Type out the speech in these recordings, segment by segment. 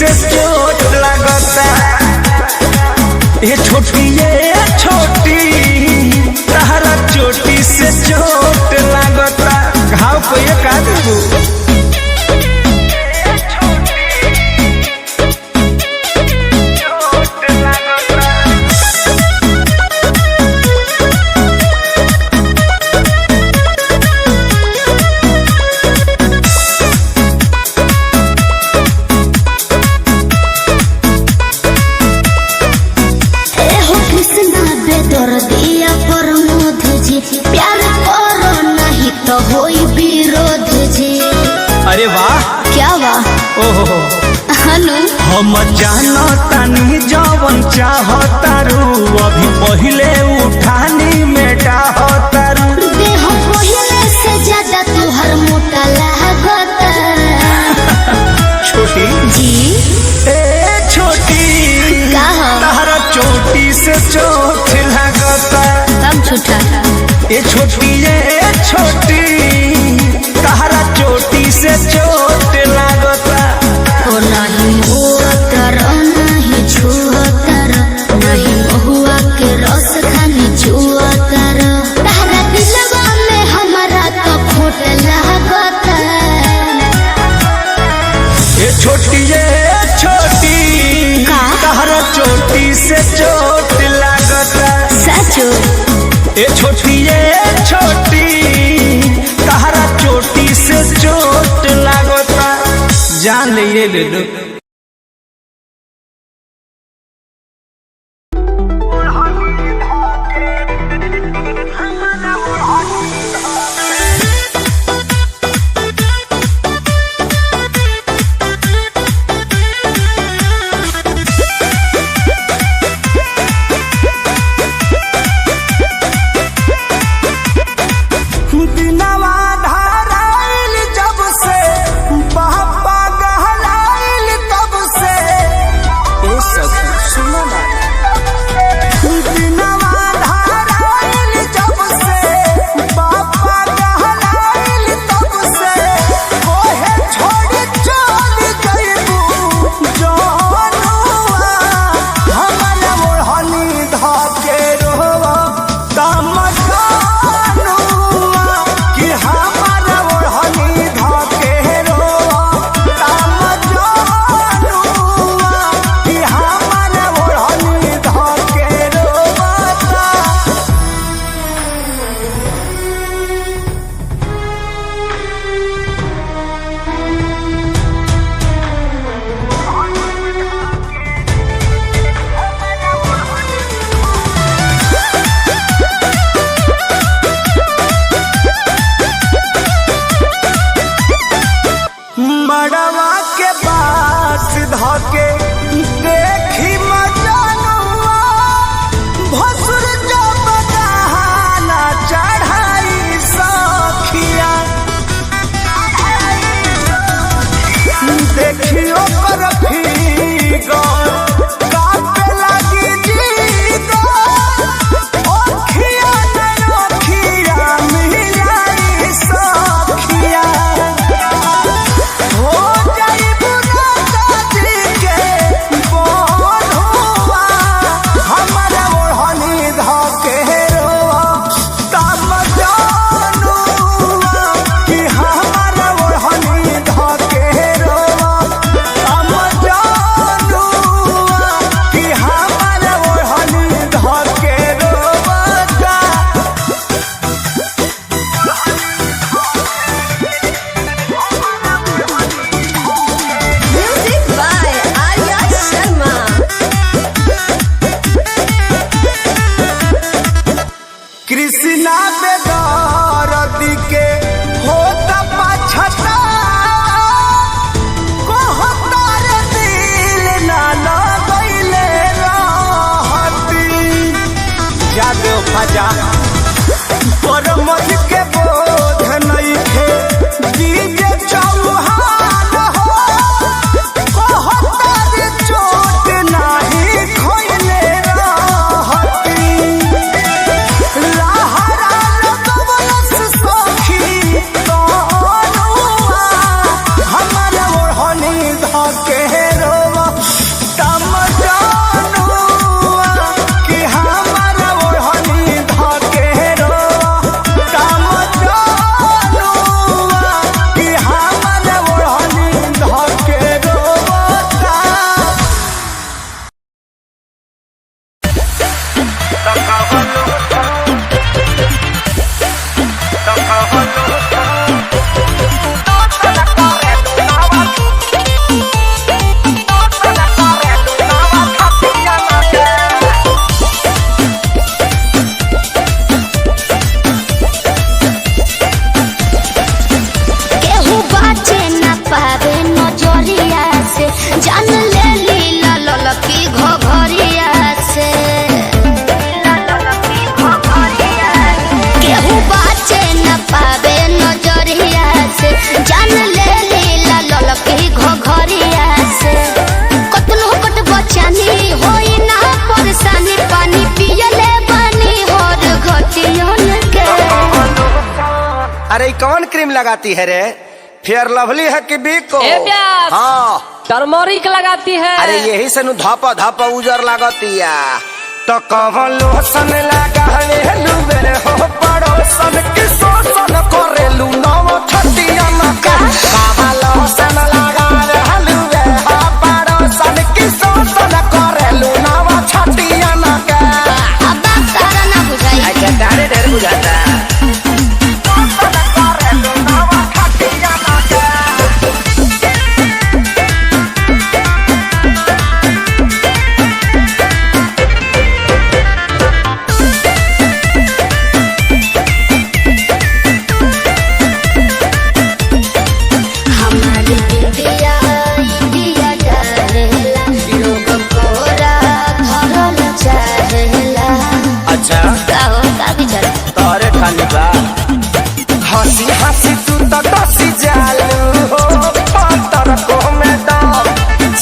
से चोट लगता। ये छोटी तहरा चोटी से चोट लगता। घाव को ये का देबू अरे वाह क्या वाह ओहो हनु हम जानो तानी जवन चाहतारू अभी पहले उठानी में डाहतारू देह पहले से ज्यादा तुहर मोटा लागता। छोटी जी ए छोटी तहरा चोटी से चोट लगता। हम छुटा ए छोटी तहरा चोटी से चोट लगता। ओ नहीं होतर नहीं छुअतर नहीं महुआ के रस खानी छुअतर तहरा दिलवा में हमारा तो खोट लागता। ए छोटी तहरा चोटी से चोट लगता। सचो ए छोटी तहरा चोटी से चोट लगता। जान ले लो जा पर मध के बोध नहीं थे दीजे चौहान हो कहतर चोट नहीं खोइले रहती लहरा लगवलस सखी तोनुआ हमर ओढ़नी धके रोवा कौन क्रीम लगाती है रे? फेयर लवली है कि बिको? ए प्यास। हाँ। टर्मरिक लगाती है। अरे यही से नु धापा धापा उजर लागतिया। तो कौन लोशन लगा लुबे हो पड़ोसन की शोषण करेलू नव छतिया न के। कौन लोशन लगा लुबे हो पड़ोसन की शोषण करेलू नव छतिया न के। अब तारा ना बुझाई। अच्छा तारे ढेर बुझाता। हमारी इंडिया इंडिया डरेला, लोग कोरा धरल चाहेला। अच्छा का विचार? तारे खाली बा हंसी हंसी तू तो डसी जालू हो पातर को में डाल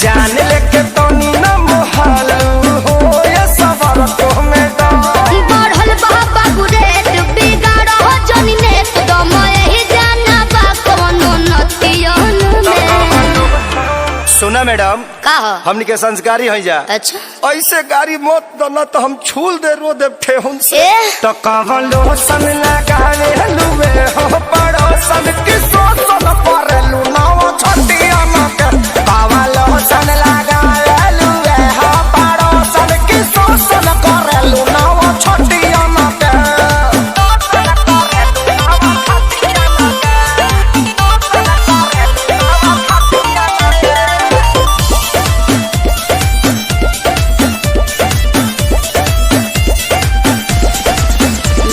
जान लेके तो नी न मोहलू हो ये सबर को में डाल बढ़ल बाबा गुरेट बिगाड़ हो जनी नेत दम यही जाना बा कोनो नतियन में। सुना मैडम का हो? हमनी के संस्कारी हो जा। अच्छा ऐसे गाड़ी मत दो तो हम छूल दे रो दे ठेहुन से। ए? तो कवन लोशन लगावे लुबे हो पड़ोसन की शोषण करेलू नव छतिया न के। कवन लोशन लगावे लुबे हो पड़ोसन की शोषण करेलू नव छतिया न के।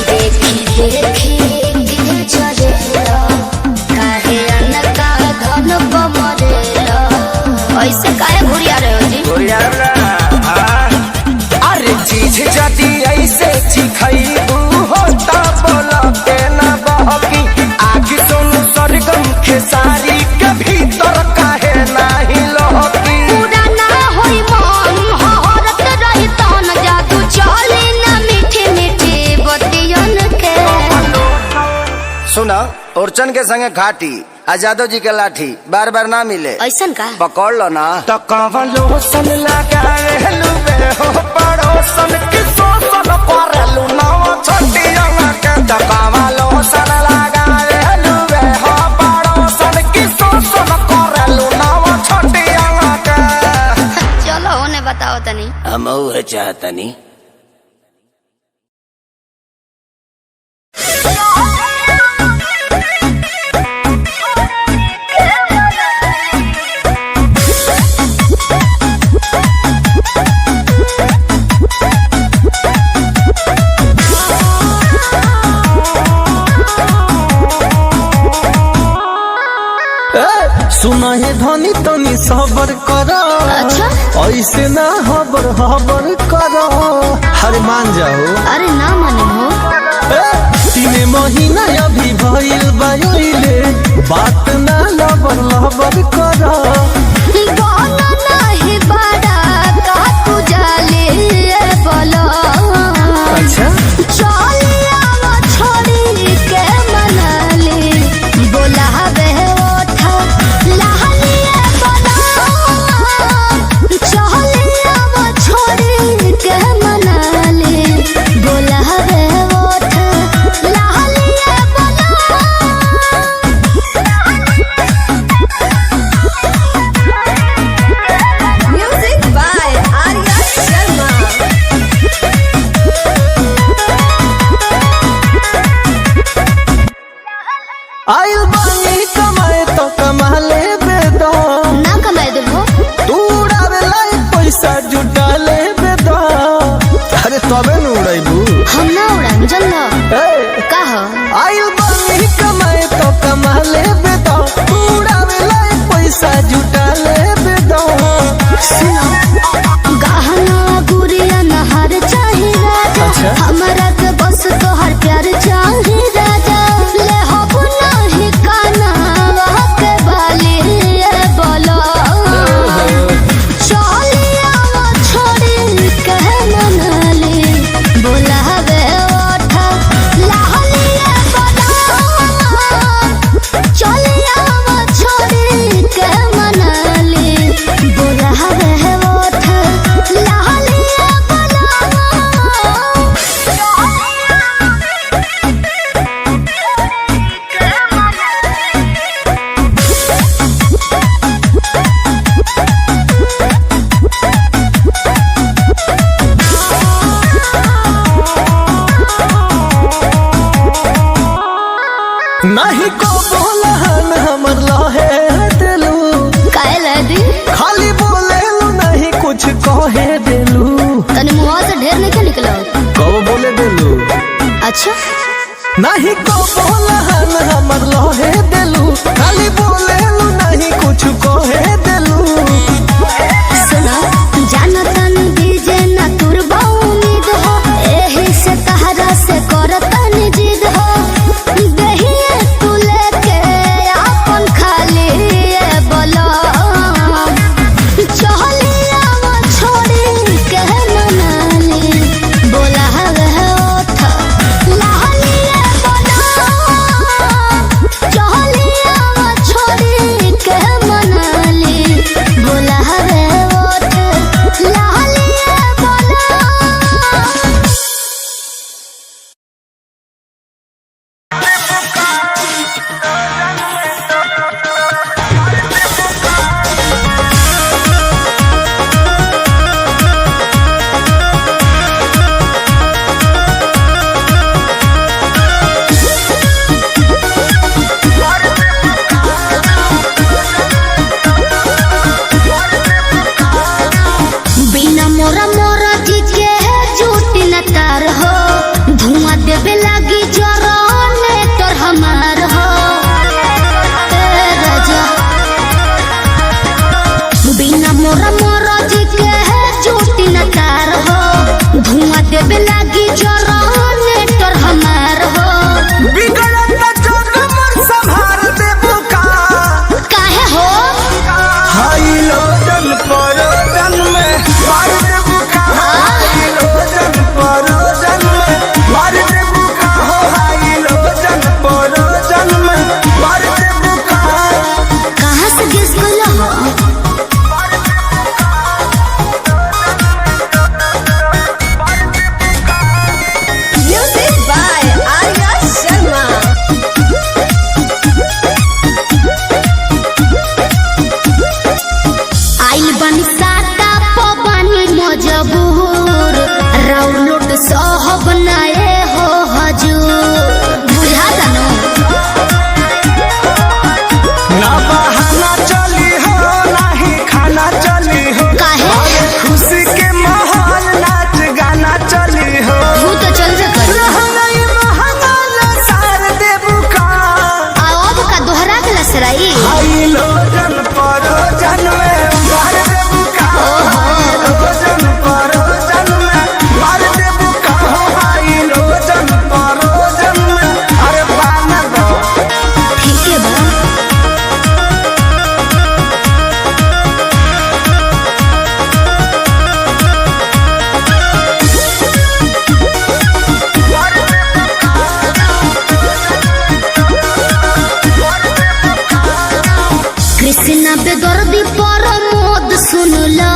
देखी देखी के चलेला, काहे अनका धन कमरेला। ऐसे काहे घुरिया रहे हो जी? अरे चीज जदी ऐसे चिखैबू हो ता बोला के ना बहकी आग सुन सरगम खेसारी के भीतर काहे नाही लहकी। पूरा ना होई मन हरत रही तन जादू चली ना मीठी मीठी बतियन के। सुना ओरचन के संगे घाटी आ जादव जी के लाठी बार बार ना मिले ऐसन का? पकड़ लो ना। तो कवन लोशन लगावे लुबे हो पड़ोसन की शोषण करेलू नव छतिया न के। तो कवन लोशन लगावे लुबे हो पड़ोसन की शोषण करेलू नव छतिया न के। चलो होने बताओ तनी। हम उहे चाहतनी। सुना है धनी तनी सबर करो। अच्छा? ऐसे ना हबर हबर करो। हर मान जाओ। अरे ना माने हो। 3 महीना अभी भइल बायोले बात ना लबर लबर करो। गाना नहीं बड़ा का तू जाले बोलो। अच्छा चलिया वो छोड़ी के मनाली बोलावे ओठा लहलिए बोलो। चलिया वो छोड़ी के मनाली बोलावे ओठा लहलिए बोलो। नहीं को बोलहन हमर लहे देलू काहे लदी खाली बोलेलू नहीं कुछ कहे देलू तनी मुंह से ढेर नहीं निकला कब बोले देलू अच्छा नहीं को बोलहन हमर लहे देलू खाली बोलेलू नहीं कुछ कहे देलू सुना जाना तन दीजे ना तुरबा उम्मीद हो एही से तहरा से करतन जिद हो दहिए तू लेके अपन खाली ए बोलो चहलिया वो छोड़ी के मनाली बोला हवे ओठ लहलिए बोलो चहलिया वो छोड़ी के मनाली बोला हवे ओठ लहलिए बोलो बिना मोरा मोरा जी के झूठी न तार हो धुआं देवे लागी जरने तोर हमार हो ए राजा बिना मोरा मोरा जी के झूठी न तार हो धुआं देवे लागी जरने तोर हमार हो बिगड़त जग मोर संभार देबू का काहे हो हाई लोजन परोजन में मार देबू का हाई लोजन परोजन में मार देबू का हो हाई लोजन परोजन में मार देबू का कहाँ से गिस गलो हो Music by Arya Sharma. आइल बनी साटा पवानी मजबूर राउलोट सहब नाए हो हजूर बुझाता नो ना बहाना चली हो नाही खाना चली हो काहे खुशी के माहौल नाच गाना चली हो तू तो चल से कर रहनई महंगा सार देबू का अब का दोहरा के लसराई हाई लोजन परोजन में मार देबू का हाई लोजन परोजन में मार देबू का हो हाई लोजन परोजन में अरे बाना दो ठीक है बा कृष्णा बेदर्दी पर मोद सुनला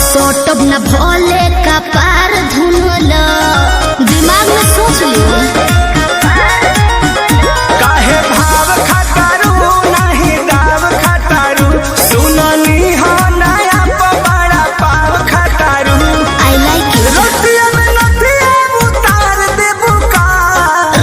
सोटब न भोले का पार धुनला दिमाग में सोच लियो काहे भाव खटारू नहीं दाव खटारू सुननी हो नया बड़ा पाव खटारू आई लाइक इट रोटिया में नथिया उतार देबू का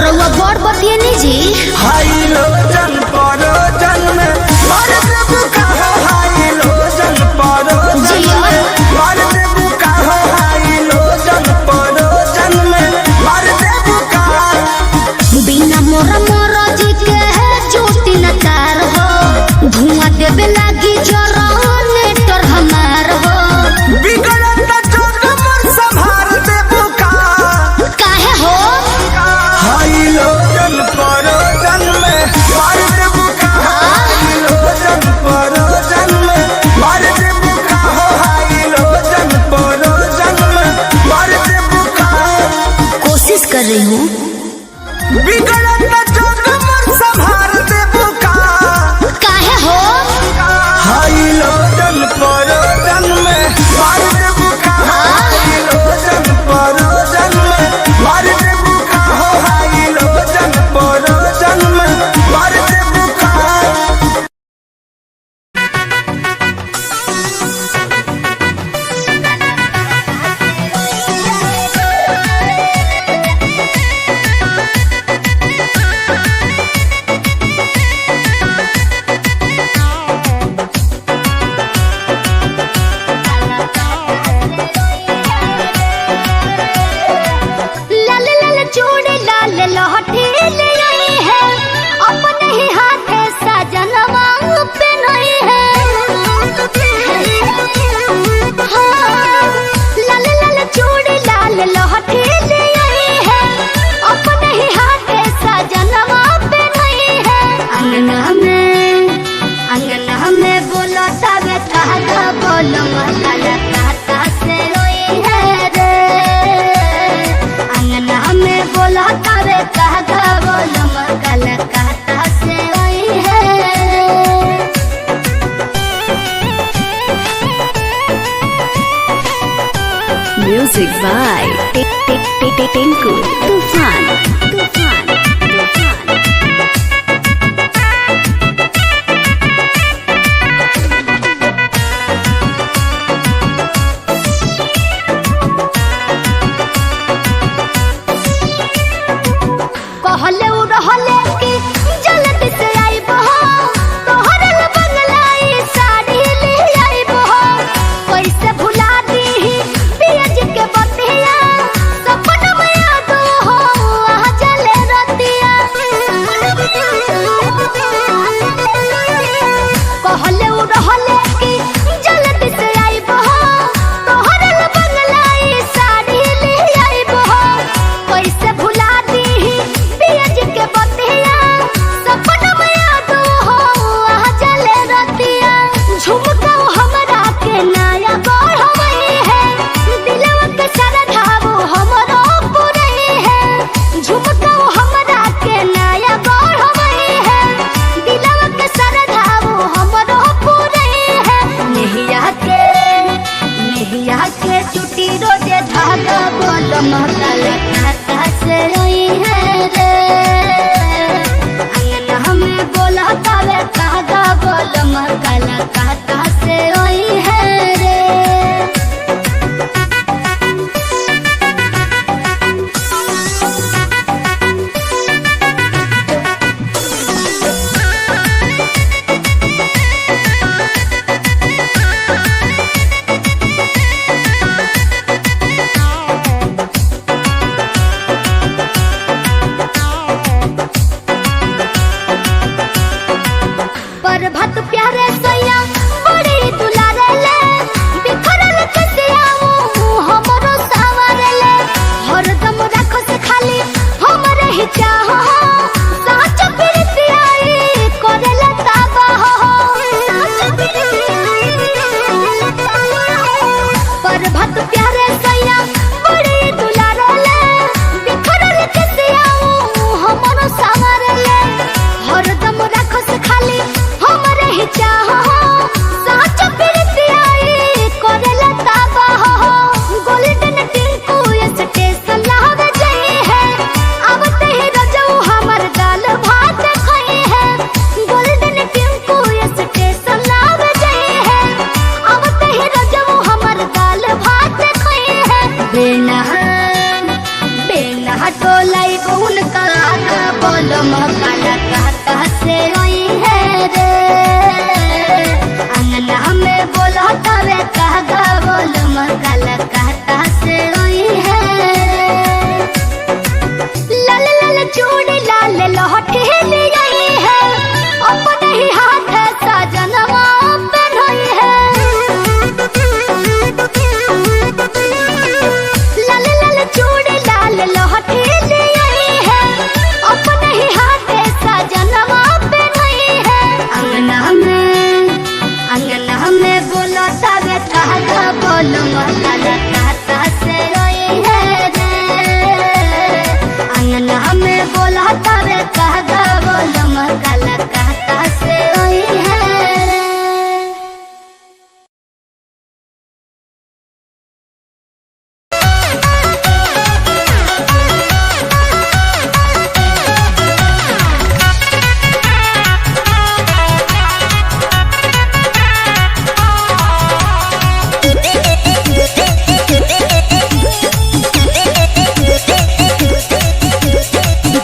रउआ बड़ बतिए नहीं जी हाई लोजन परोजन में मार देबू का हो हाई लोजन परोजन जिया। में मार देबू का हो हाई लोजन परोजन में मार देबू का Music by Tinku Tufan. कहले उ रहले कि जल्दी से आइबो तोहरे बंगलाई साड़ी ले आइबो कैसे भुला दीही पियज के बतिया सपन में याद हो आ चले रतिया कहले उ रहले कि जल्दी से आइबो तोहरे बंगलाई साड़ी ले आइबो कैसे भुला दीही पियज के बतिया सपन में याद हो आ चले रतिया झुमका हमरा के नया बढ़वई है दिलवा के सरधावो हमरो पुरई है झुमका हमरा के नया बढ़वई है दिलवा के सरधावो हमरो पुरई है नेहिया के टूटी रोजे धागा बोल महल खाता से रोई है रे अंगन हमें बोला तावे कागा बोल महल खाता से रोई है रे पर भत प्यारे सैया बड़ी दुलारे ले बिखरल कसियाऊ हमरो सावरे ले हरदम रखो से खाली हमरे ही चाहो साच प्रीतियाई करेला ताबा हो पर भत प्यारे सैया बड़ी दुलारे ले बिखरल कसियाऊ हमरो सावरे ले हरदम रखो से खाली हमरे ही चाहो साच प्रीतियाई करेला ताबा हो गोल्डन टिंकू स्टेशन लावे जाई है अब ते ही रजऊ हमर दाल भात खाई है गोल्डन टिंकू स्टेशन लावे जाई है अब ते ही रजऊ हमर दाल भात खाई है बेना टोलाई कौन का बोल मकाला कहता से रोई है रे अंगना में बोला तवे कहगा बोल मकाला कहता से रोई है रे लाल लाल चूड़ी लाल लहठी ले आई है अपने ही हाथ सजनवा पहनाई है लाल लाल चूड़ी लाल लहठी ले आई है अपने ही हाथ सजनवा पहनाई है अंगना में बोला तवे कहगा बोल मकाला कहता से रोई है रे अंगना में बोला तवे कहगा बोल मकाला कहता से रोई है रे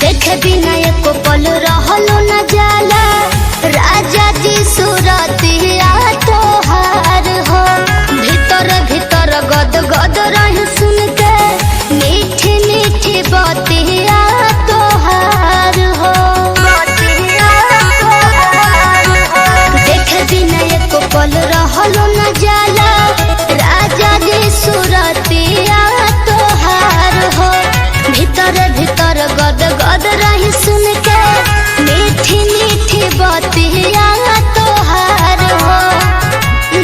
देखे बिना एको पल रहलो न जाला राजा जी सुरतिया तोहार हो भीतर भीतर गद गद रह सुन के मीठी मीठी बतिया तोहार हो देखे बिना एको पल रहलो न जाला राजा जी सुरतिया तोहार हो भीतर भीतर गद गद रही सुन के मीठी मीठी बतिया तोहार हो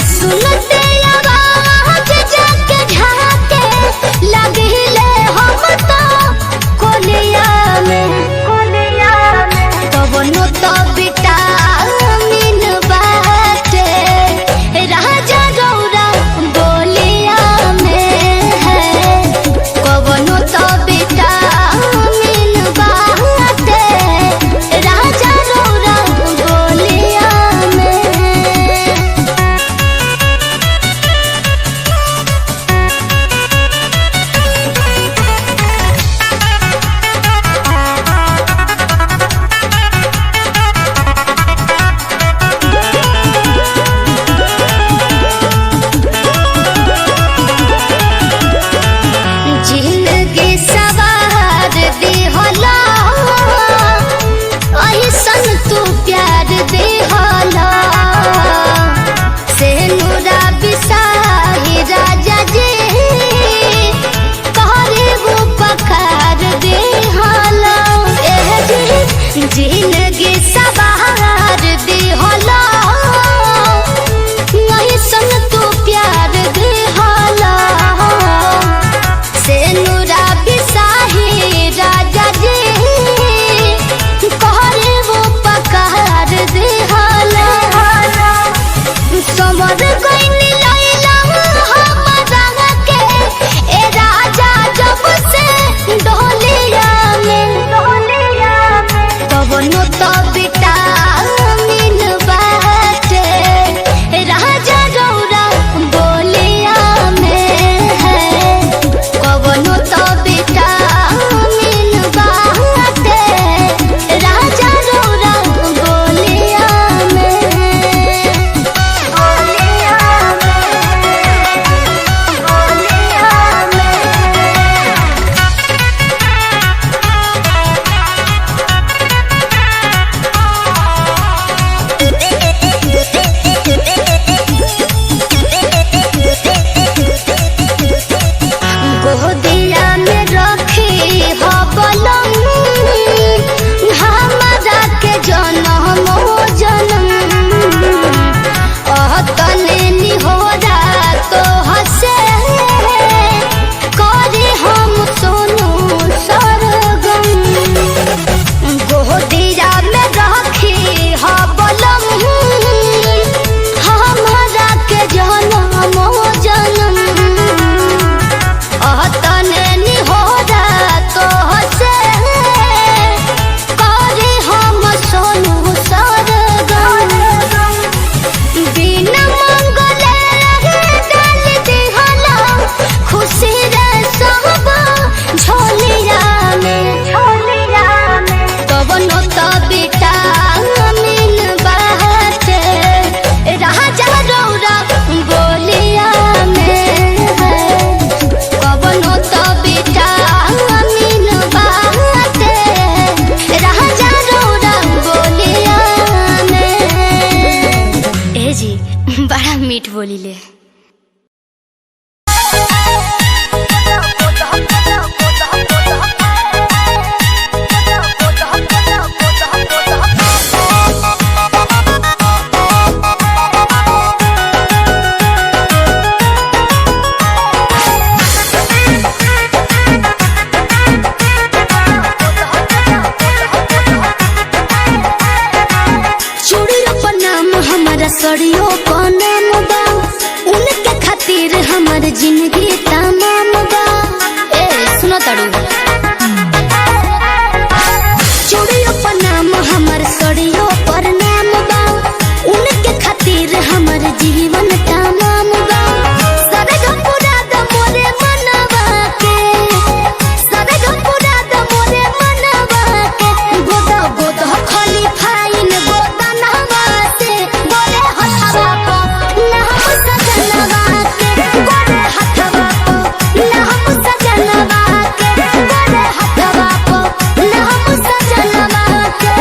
सुनते आवाज जाके झाके लगिले हम तो कोलिया में तब नो तो विटामिन बाटे ए जी बड़ा मीठ बोली ले। सड़ियों का नाम बा उनके खातिर हमार जिंदगी तमाम बा। ए सुनो तड़ू चूड़ियों का नाम हमार सड़ियों पर नाम बा उनके खातिर हमार जीवन तमाम बा। सरग पूरा द मोरे मनवा के सरग पूरा द मोरे मनवा के गोदा गोदा खाली फाइन गोदा नवा से गोरे हथवा को ना हम सजनवा के गोरे हथवा को ना हम सजनवा के गोरे हथवा को ना हम सजनवा के।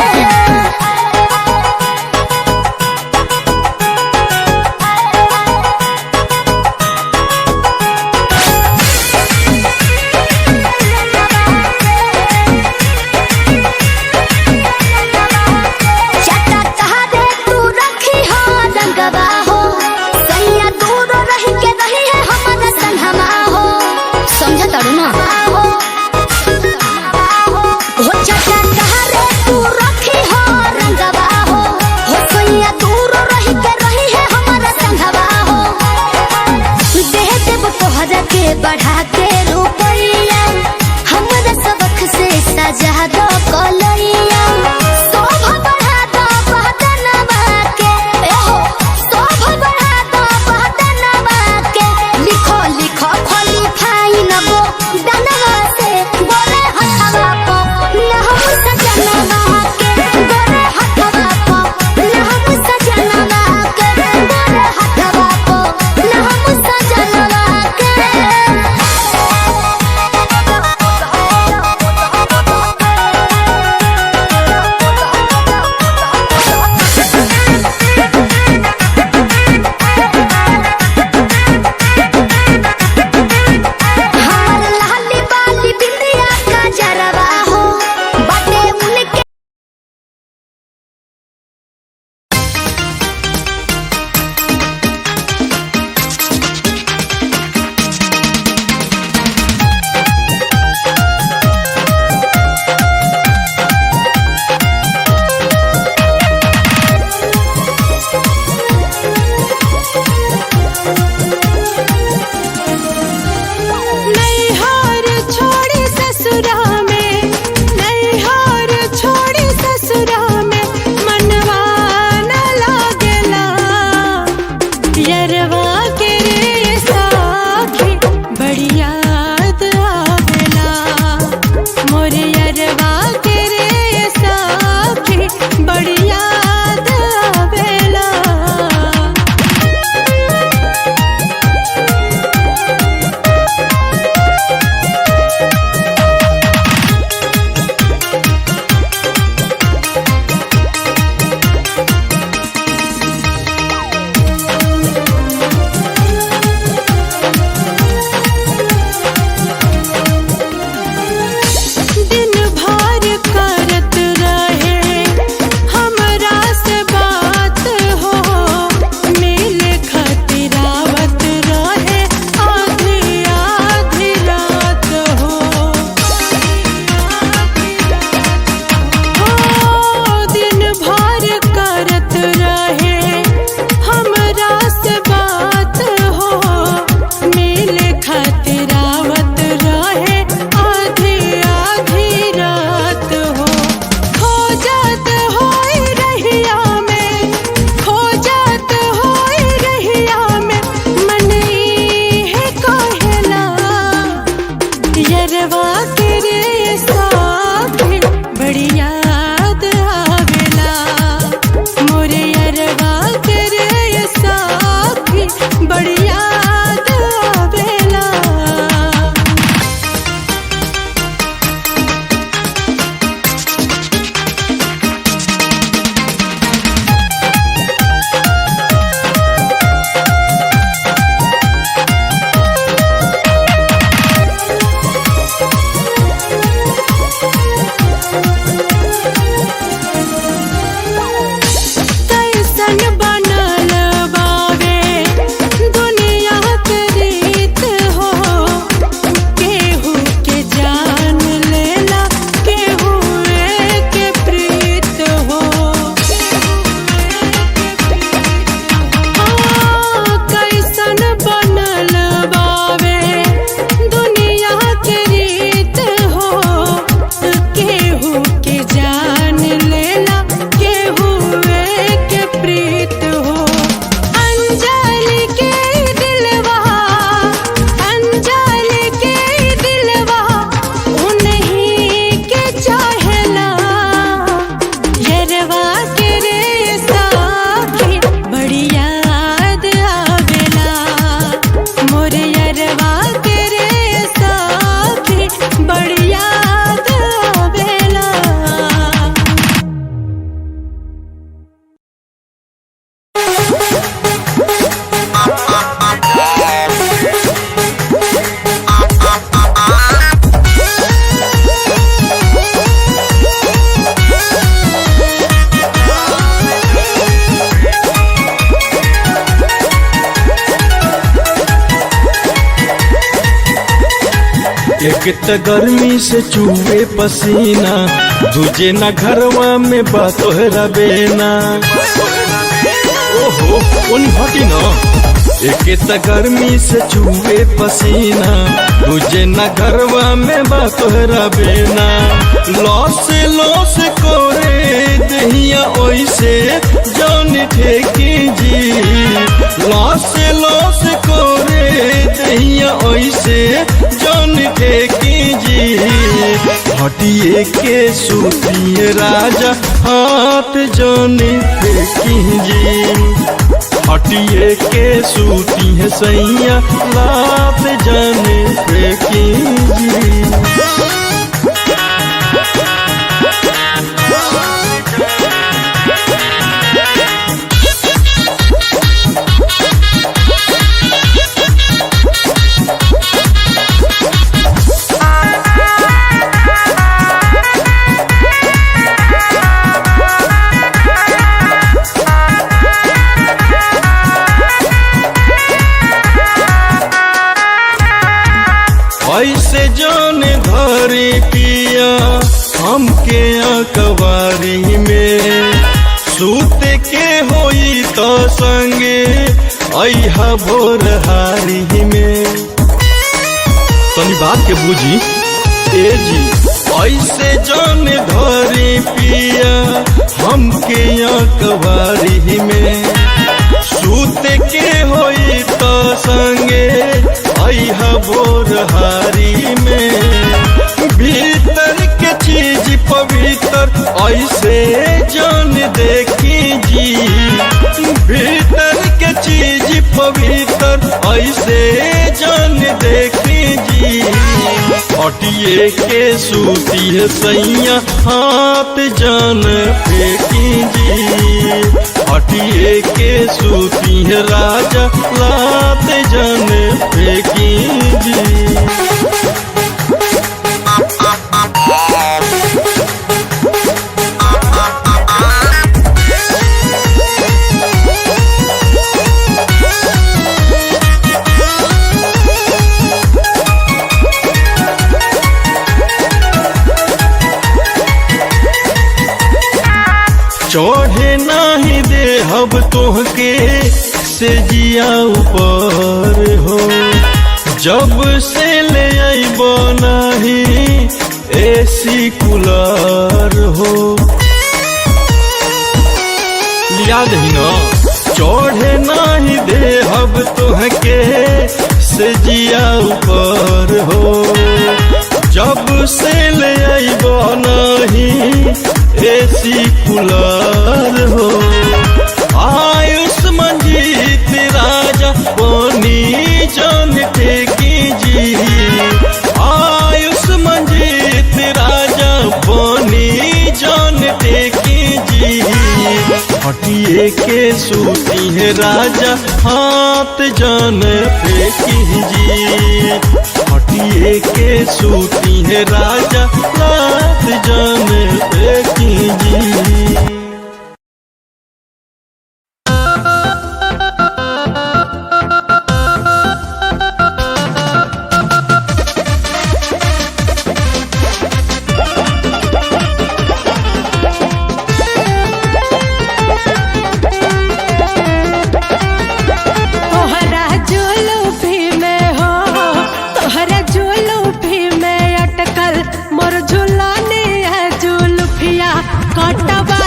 चटा तहरे तू रखी हो रंगवा हो सैया दूर रही के रही है हमारा संगमा हो समझ तड़ू ना हो चटा तहरे तू रखी हो रंगवा हो सैया दूर रही के रही है हमारा संगवा हो। देह देव तोहरा के बढ़ा के रुपैया हमारा सबक से सजा दो कलैया शोभा बढ़ा दो बहदनवा के हो शोभा बढ़ा दो बहदनवा के लिखो लिखो खाली फाइन गो दनवा एक त गर्मी से चूहे पसीना, दूजे ना घरवा में बातोहरा बेना। ओहो उन हटी ना। एक त गर्मी से चूहे पसीना, दूजे ना घरवा में बातोहरा बेना। लॉस कोरे दहिया ओइसे जान ठेकी जी। लॉस कोरे दहिया ओइसे जान ठेकी जी। हटिए के सूतिए राजा हाथ जान फेंकी जी। हटिए के सूती है सैया लात जाने फेंकी जी। ऐसे जाने धरे पिया हमके अकबारी में। सूते के होई तो संगे अहा भोरहारी में। तनी बात के बुझी ए जी। ऐसे जाने धरे पिया हमके अकबारी में। सूते के होई तो संगे अहा भोरहारी में। भीतर के चीज पवित्र ऐसे जान देखी जी। भीतर के चीज पवित्र ऐसे जान देखी जी। हटिए के सूती है सैया हाथ जान फेंकी जी। हटिए के सूती है राजा लात जान फेंकी जी। चढ़े नाही दे हब तोहके से जिया ऊपर हो। जब से ले आइबो नाही एसी कूलर हो। लिया दही ना। चढ़े नाही दे हब तोहके से जिया ऊपर हो। जब से ले आइबो नाही एसी कूलर हो। आयुष्मान जीत राजा बनी जान ठेकी जी। आयुष्मान जीत राजा बनी जान ठेकी जी। हटिए के सूती है राजा हाथ जान फेंकी जी। हटिए के सूती है राजा लात जान फेंकी जी। मोर झुलाने है जुल्फिया काटवा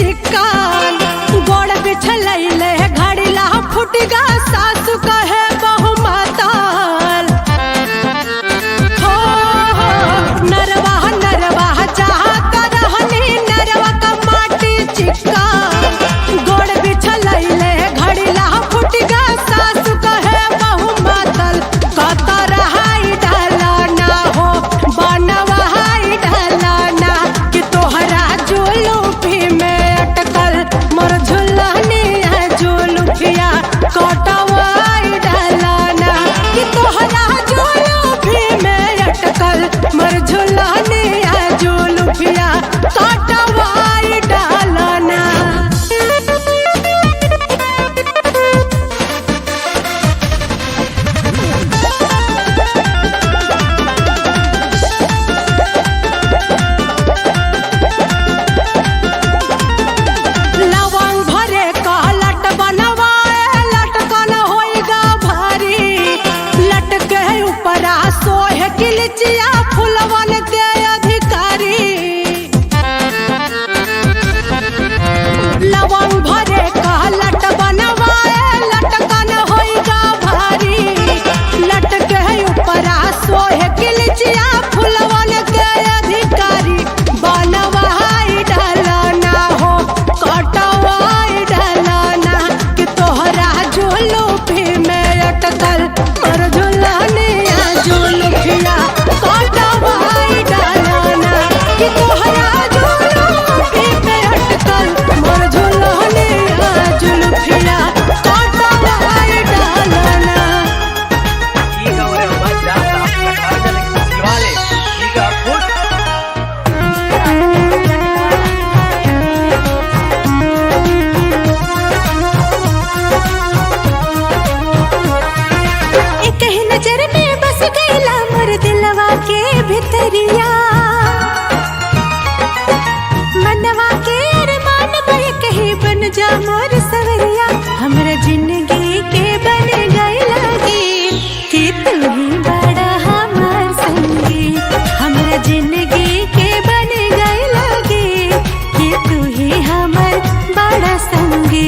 चिकन गोड़ बिछलैले घड़िला फुटगा सासु कहे बहु माताल हो नरवा नरवा चाह करहनी नरवा का माटी चिकन गोड़ बिछलैले घड़िला फुटगा सासु कहे बहु माताल कतर हाई डाला ना हो बनवाई डाला ना कि तोहरा जुलूफी में अटकल मोर झुलनिया जुलूफिया कटवाई डाला ना कि तोहरा जुलूफी में अटकल मोर झुलनिया जुलूफिया कटवाई डाला ना। लवंग भरे का लट बनवाए लटकन होइगा भारी लटके ऊपरा सोहे किलचिया फुलवन दे अधिकारी लवंग भरे का लट बनवाए लटकन होइगा भारी लटके ऊपरा सोहे किलचिया फुलवन दे अधिकारी बनवाई डाला ना हो कटवाई डाला ना कि तोहरा जुलूफी में अटकल मोर झुलनिया जुलूफिया कटवाई डाला ना कि तोहरा जुलूफी में अटकल मोर झुलनिया जुलूफिया कटवाई डाला ना। एक ही नजर में बस गईला मोर दिलवा के भितरिया मनवा के अरमान बह कहीं बन जा मोर सवरिया हमरा जिंदगी के बन गईला गीत कि तू ही बड़ा हमार संगी हमरा जिंदगी के बन गईला गीत कि तू ही हमार बड़ा संगी।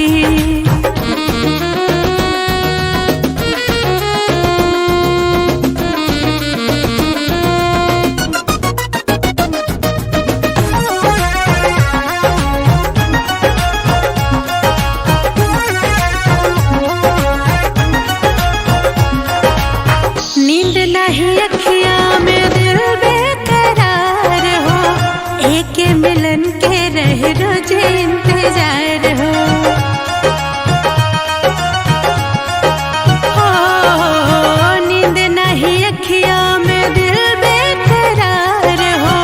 नींद नहीं अखियां में दिल बेकरार हो एक मिलन के रह रोज इंतजार हो नींद नहीं अखियां में दिल बेकरार हो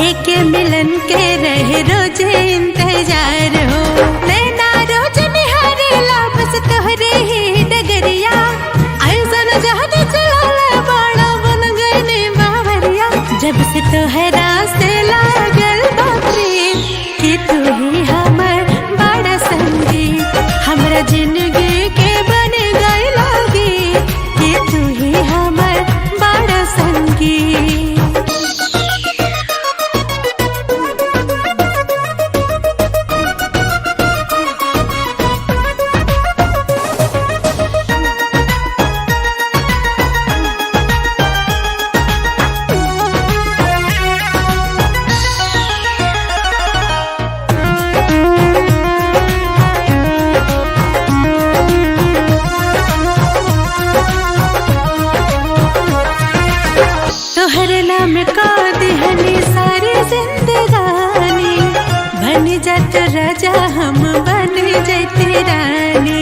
एक मिलन के रह रोज इंतजार हो नैना रोज निहारेला बस तोहरे ही डगरिया ऐसन जहाज चलाला बड़ा बन गईले बावरिया जब से तोहरा से लागल बापरे कि तू ही हमर बड़ा संगी हमरा जिंदगी के बन गई लागी कि तू ही हमर बड़ा संगी। तोहर नाम का दिहनी सारी जिंदगानी बन जात राजा हम बन जाते रानी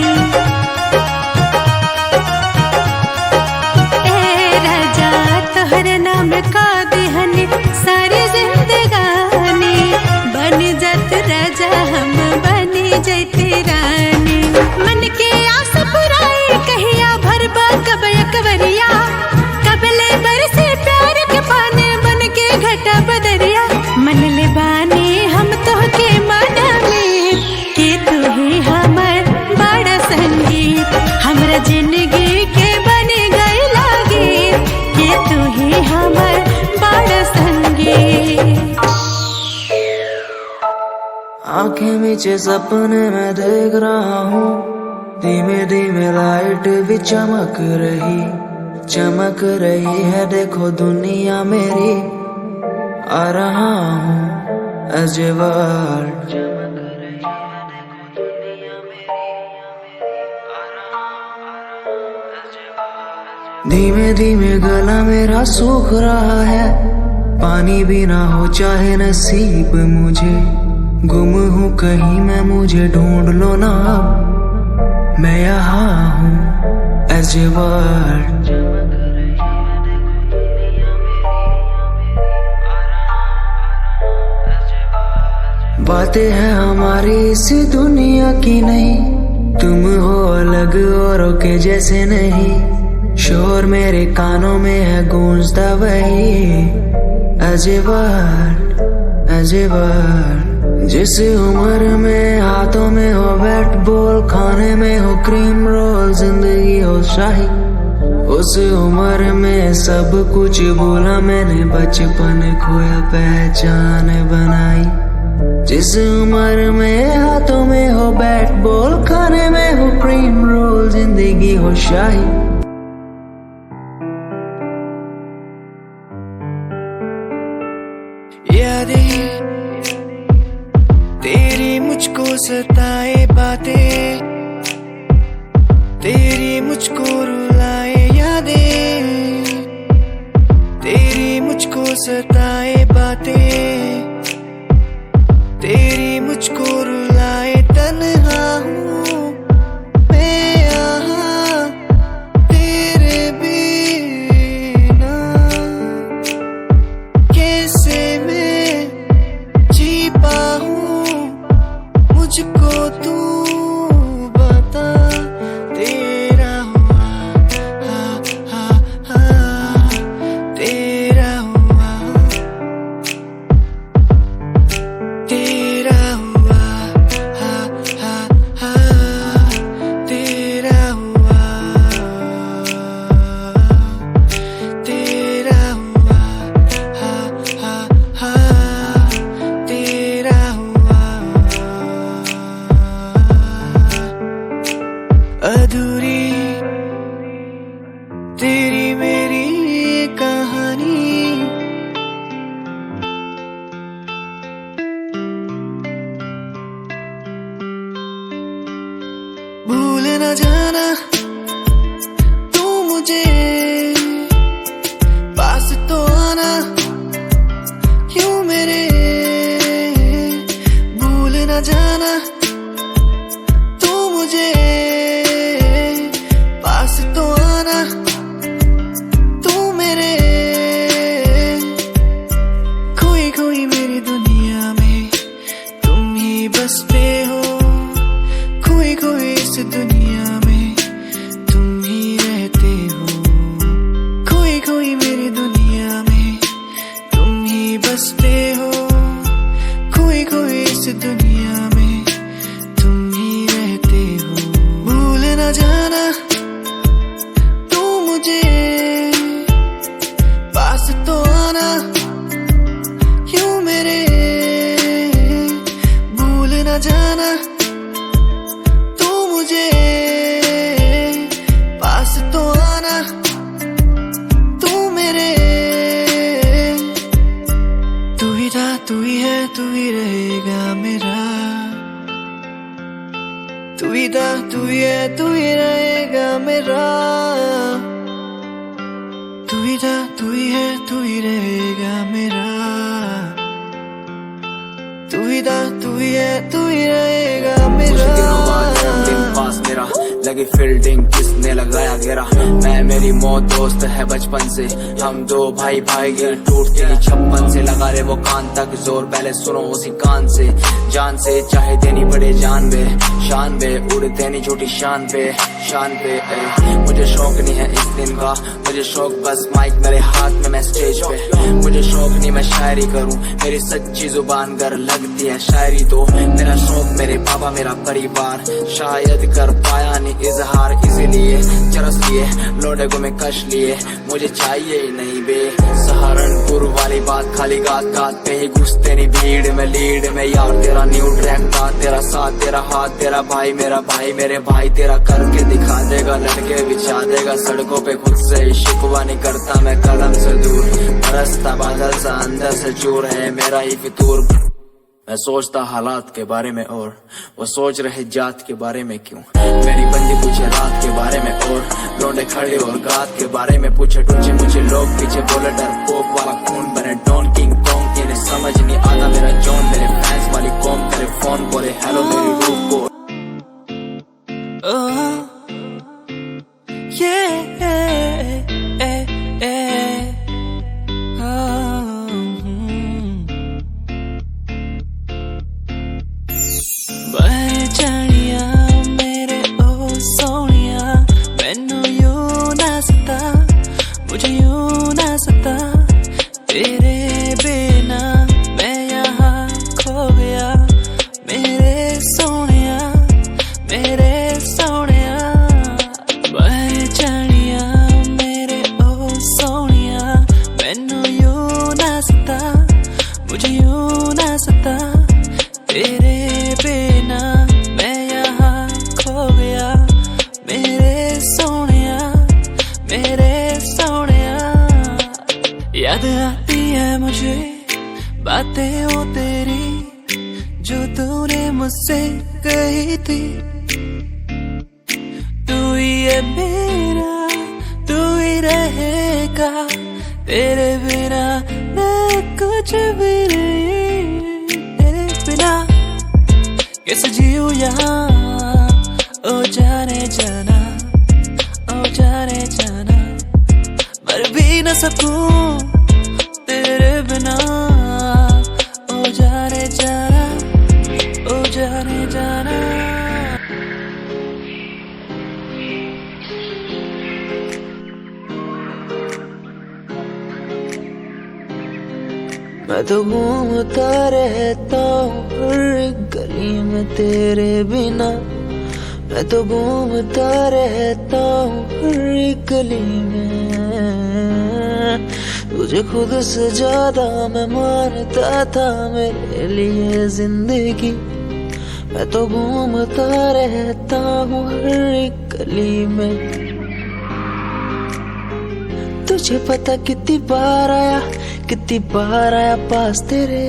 ए राजा तोहर नाम का दिहनी सारी जिंदगानी बन जात राजा हम बन जाते रानी मन के आस पुराई कहिया भरबा कब अकबरिया कबले बरसे प्यार के पाने बन के घटा बदरिया मन ले बानी हम तो के मन में कि तू ही हमर नीचे सपने में देख रहा हूँ, धीमे धीमे लाइट भी चमक रही है। देखो दुनिया मेरी, आ रहा हूँ एज ए वर्ल्ड। धीमे धीमे गला मेरा सूख रहा है, पानी भी ना हो चाहे नसीब मुझे। गुम हूँ कहीं मैं, मुझे ढूंढ लो ना अब, मैं यहाँ हूँ एज ए वर्ल्ड। बातें हैं हमारी इस दुनिया की नहीं, तुम हो अलग औरों के जैसे नहीं। शोर मेरे कानों में है गूंजता वही as a world, as a world. जिस उम्र में हाथों में हो बैट बॉल, खाने में हो क्रीम रोल, जिंदगी हो शाही, उस उम्र में सब कुछ भूला मैंने, बचपन खोया पहचान बनाई। जिस उम्र में हाथों में हो बैट बॉल, खाने में हो क्रीम रोल, जिंदगी हो शाही। यादें तेरी मुझको सताए, बातें तेरी मुझको रुलाए। यादें तेरी मुझको सताए, बातें तेरी मुझको रुलाए। तन्हा हूँ मैं यहाँ तेरे बिना, कैसे मैं जी पाऊँ, मुझको तू बता। तेरा हुआ तेरा हुआ, तेरा हुआ तेरा हुआ, तेरा हुआ तेरा हुआ। अधूरी तेरी मेरी कहानी, भूल न जाना तू मुझे, पास तो आना क्यों मेरे। भूल न जाना तू मुझे, पास तो आना तू मेरे। खोई खोई मेरी दुनिया में तुम ही बसते हो, खोई खोई इस दुनिया में तुम ही रहते हो। खोई खोई मेरी दुनिया में तुम ही बसते हो, खोई खोई इस दुनिया में तुम ही रहते हो। भूल न जाना तू मुझे, पास तो आना क्यों मेरे। भूल न जाना तू मुझे, पास तो आना तू मेरे। तू ही था, तू ही है, तू ही रहेगा मेरा। तू ही था, तू ही है, तू ही रहेगा मेरा। तू ही था, तू ही है, तू ही रहेगा मेरा। तू ही था, तू ही है, तू ही रहेगा मेरा। पास मेरा लगी फील्डिंग किसने लगाया घेरा, मैं मेरी मौत दोस्त है बचपन से। हम दो भाई भाई गिर टूटते ही छप्पन से, लगा रे वो कान तक जोर, पहले सुनो उसी कान से। जान से चाहे देनी पड़े जान में, शान पे, उड़ते नहीं झूठी शान पे मुझे शौक नहीं है इस दिन का, मुझे शौक बस माइक मेरे हाथ में, मैं स्टेज पे। मुझे शौक नहीं मैं शायरी करूं, मेरी सच्ची जुबान कर लगती है शायरी तो। मेरा शौक मेरे पापा मेरा परिवार, शायद कर पाया नहीं इजहार, इसीलिए चरस लिए लोडे को मैं कश लिए, मुझे चाहिए ही नहीं बे सहारनपुर वाली बात, खाली गात पे ही घुसते नहीं भीड़ में लीड में यार। तेरा न्यू ट्रैक था, तेरा साथ तेरा हाथ, तेरा भाई मेरा भाई, मेरे भाई तेरा करके दिखा देगा, लड़के बिछा देगा सड़कों पे, खुद से ही शिकवा नहीं करता मैं कलम से दूर, बरसता बादल सा अंदर से चूर है मेरा ही फितूर। मैं सोचता हालात के बारे में और वो सोच रहे जात के बारे में क्यों, मेरी बंदी पूछे रात के बारे में और लौंडे खड़े और गात के बारे में पूछे टूचे मुझे लोग पीछे बोले डर पोक वाला खून बने डॉन किंग कॉन्ग, इन्हें समझ नहीं आता मेरा जॉन, मेरे फैंस वाली कॉम करे फोन बोले हेलो मेरी रूप को। मुझे यूं ना सता, तेरे बिना मैं यहाँ खो गया, मेरे सोनिया बह जानिया मेरे ओ सोनिया, मैनू यूं ना सता, मुझे यूं ना सता, तेरे बिना मैं यहाँ खो गया, मेरे सोनिया याद आती है मुझे बातें वो तेरी जो तूने मुझसे कही थी, तू ही है मेरा तू ही रहेगा, तेरे बिना मैं कुछ भी नहीं, तेरे बिना कैसे जीऊं यहाँ ओ जाने जाना, ओ जाने जाना, मर भी न सकूं तेरे बिना, ओ जाने जाना, ओ जाने जाना। मैं तो घूमता रहता हूँ हर एक गली में तेरे बिना, मैं तो घूमता रहता हूँ हर एक गली में, तुझे खुद से ज्यादा मैं मानता था मेरे लिए जिंदगी, मैं तो घूमता रहता हूँ हर एक गली में। तुझे पता कितनी बार आया पास तेरे,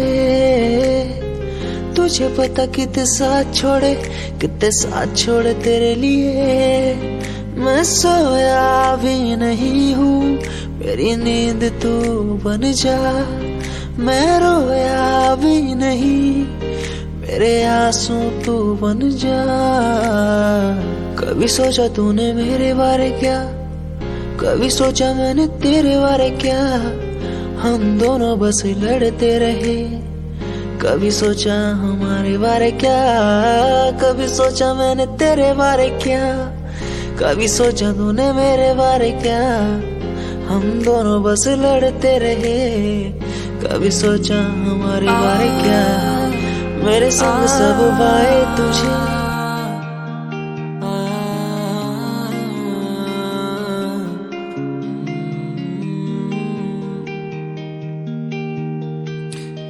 तुझे पता कितने साथ छोड़े तेरे लिए, मैं सोया भी नहीं हूँ मेरी नींद तू बन जा, मैं रोया भी नहीं मेरे आंसू तू बन जा। कभी सोचा तूने मेरे बारे क्या, कभी सोचा मैंने तेरे बारे क्या, हम दोनों बस लड़ते रहे, कभी सोचा हमारे बारे क्या, कभी सोचा मैंने तेरे बारे क्या, कभी सोचा तूने मेरे बारे क्या, हम दोनों बस लड़ते रहे, कभी सोचा हमारे बारे क्या, मेरे संग सब बाए तुझे।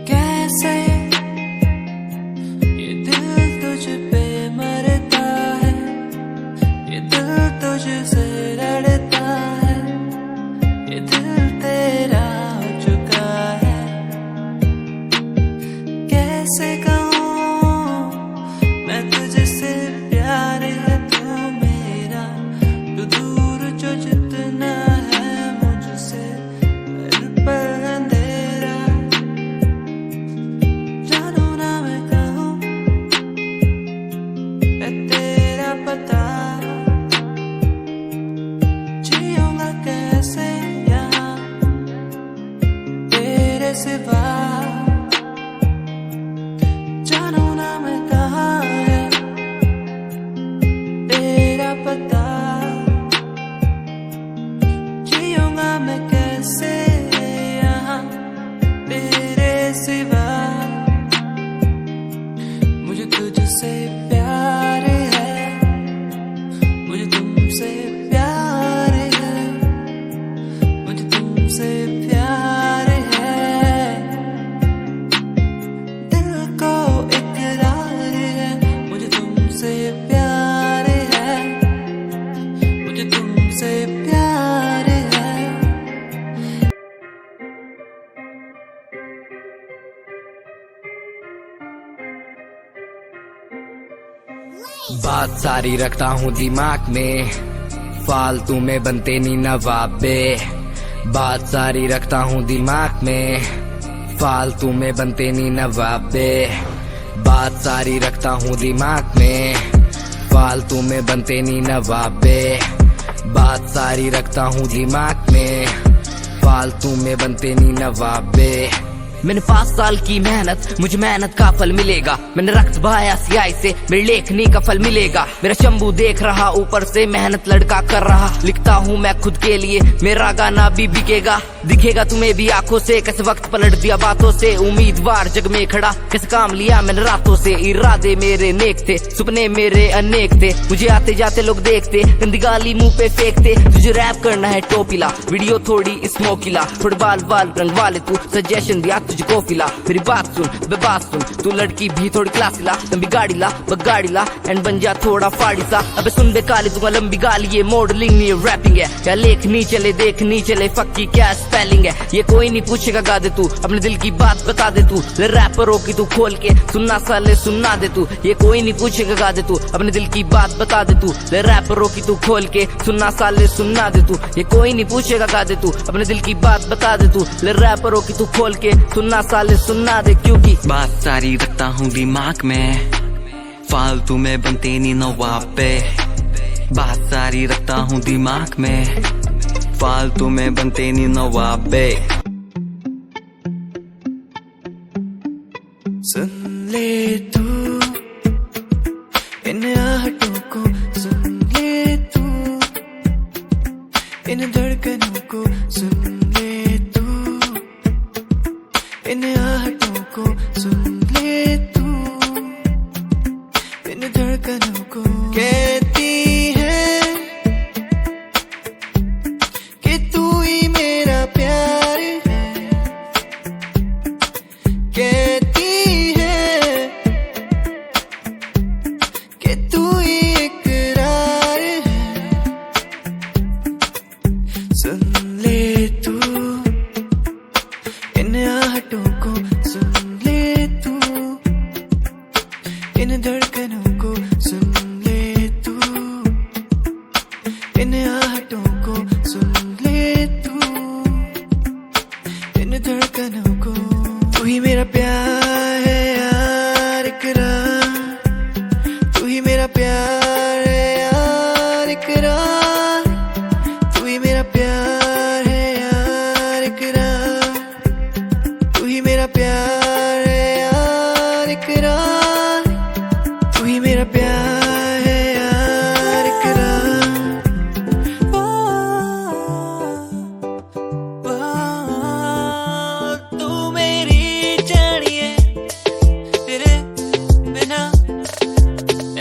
कैसे ये दिल तुझ पे मरता है, ये दिल तुझसे लड़ता है, ये दिल तेरा हो चुका है, कैसे कहूँ मैं तुझसे प्यार है तू मेरा, तू दूर जो जितना है मुझसे हर पल अंधेरा, जानू ना मैं कहूँ मैं तेरा पता, जियूंगा कैसे यहाँ तेरे सिवा, जानू ना मैं कहाँ है बात सारी रखता हूँ दिमाग में, फालतू में बनते नी नवाबे। बात सारी रखता हूँ दिमाग में, फालतू में बनते नी नवाबे। बात सारी रखता हूँ दिमाग में, फालतू में बनते नी नवाबे। बात सारी रखता हूँ दिमाग में, फालतू में बनते नी नवाबे। मैंने 5 साल की मेहनत, मुझे मेहनत का फल मिलेगा। मैंने रक्त बहाया सियाही से, मेरी लेखनी का फल मिलेगा। मेरा शंभू देख रहा ऊपर से, मेहनत लड़का कर रहा। लिखता हूँ मैं खुद के लिए, मेरा गाना भी बिकेगा। दिखेगा तुम्हें भी आंखों से, कैसे वक्त पलट दिया बातों से। उम्मीदवार जग में खड़ा, कैसे काम लिया मैंने रातों से। इरादे मेरे नेक थे, सपने मेरे अनेक थे। मुझे आते जाते लोग देखते, गंदी गाली मुंह पे फेंकते। तुझे रैप करना है टोपीला, वीडियो थोड़ी स्मोकीला। थोड़े बाल रंगवा ले तू, सजेशन दिया तुझको फिला। मेरी बात सुन बात सुन, तू लड़की भी थोड़ी क्लासी ला। लंबी गाड़ी ला गाड़ी ला एंड बन जा थोड़ा फाड़ी सा। अबे सुन बे काली, दूंगा लंबी गाली। ये मॉडलिंग नहीं रैपिंग है, क्या लेखनी चले देखनी चले। फक्की क्या स्पेलिंग है, ये कोई नहीं पूछेगा। गा दे तू अपने दिल की बात बता दे तू। रैपरों की तू खोल के सुनना साले सुनना दे तू। ये कोई नहीं पूछेगा। गा दे तू अपने दिल की बात बता दे तू। रैपरों की तू खोल के सुनना साले सुनना दे तू। ये कोई नहीं पूछेगा। गा दे तू अपने दिल की बात बता दे तू। रैपरों की तू खोल के सुनना साले सुनना दे, क्योंकि बात सारी रखता हूँ दिमाग में, फालतू में बनते नी नवाबे। बात सारी रखता हूँ दिमाग में, फालतू में बनते नी नवाबे। सुन ले तू इन आहटों को, सुन ले तू इन धड़कनों को, सुन ले तू इन आहटों को, सुन ले तू इन धड़कनों को। कहती है कि तू ही मेरा प्यार है, कहती है कि तू ही इकरार है। सुन ले तू इन आहटों को, सुन ले तू इन धड़कनों को, सुन ले तू इन आहटों को, सुन ले तू इन धड़कनों को। तू ही मेरा प्यार है यार इकरार, तू ही मेरा प्यार है यार इकरार, तू ही मेरा प्यार है यार इकरार, तू ही मेरा प्यार है यार इकरार, तू ही मेरा प्यार है यार इकरार। तू मेरी जानिए, तेरे बिना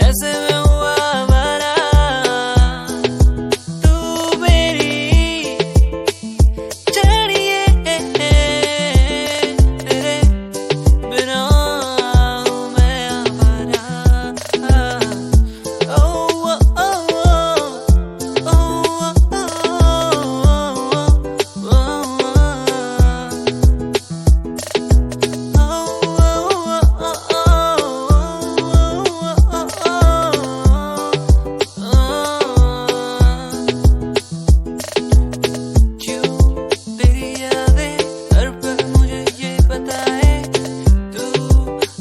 ऐसे में हुआ हमारा। तू मेरी जानिए, तेरे बिना हूँ मैं आवारा। क्यों तेरी यादें हर पल मुझे ये बताए, तू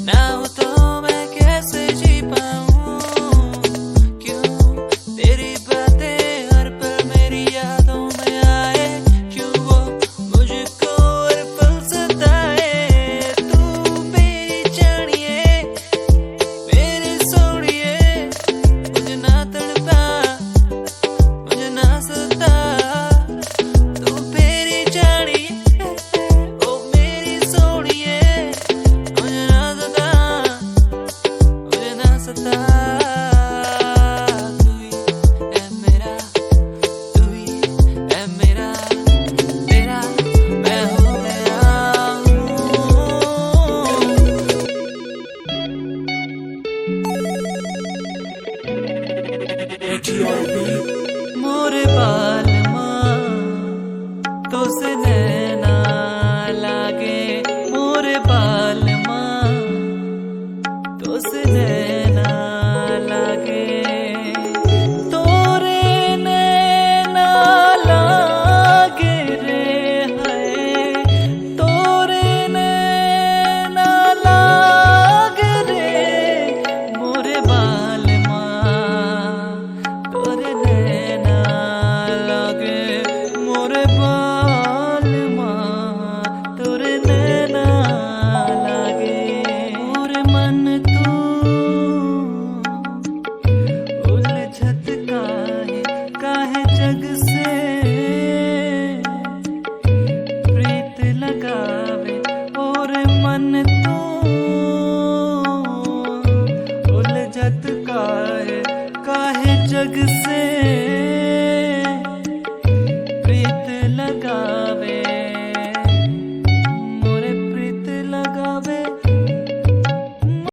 ना हो तो मैं कैसे जी पाऊँ। क्यों तेरी बातें हर पल मेरी यादों में आए, क्यों वो मुझको हर पल सताए। तू मेरी जानिए, मेरी सोनिए, मुझे ना तड़पा, मुझे ना सता। तू मेरी जानिए, ओ मेरी सोनिए, मुझे ना सता, मुझे ना सता। तू ही है मेरा, तू ही है मेरा, तेरा मैं हो गया हूँ। मोरे बाल माँ तो से नैना लागे, मोरे बाल माँ तो से नैना लागे। जग से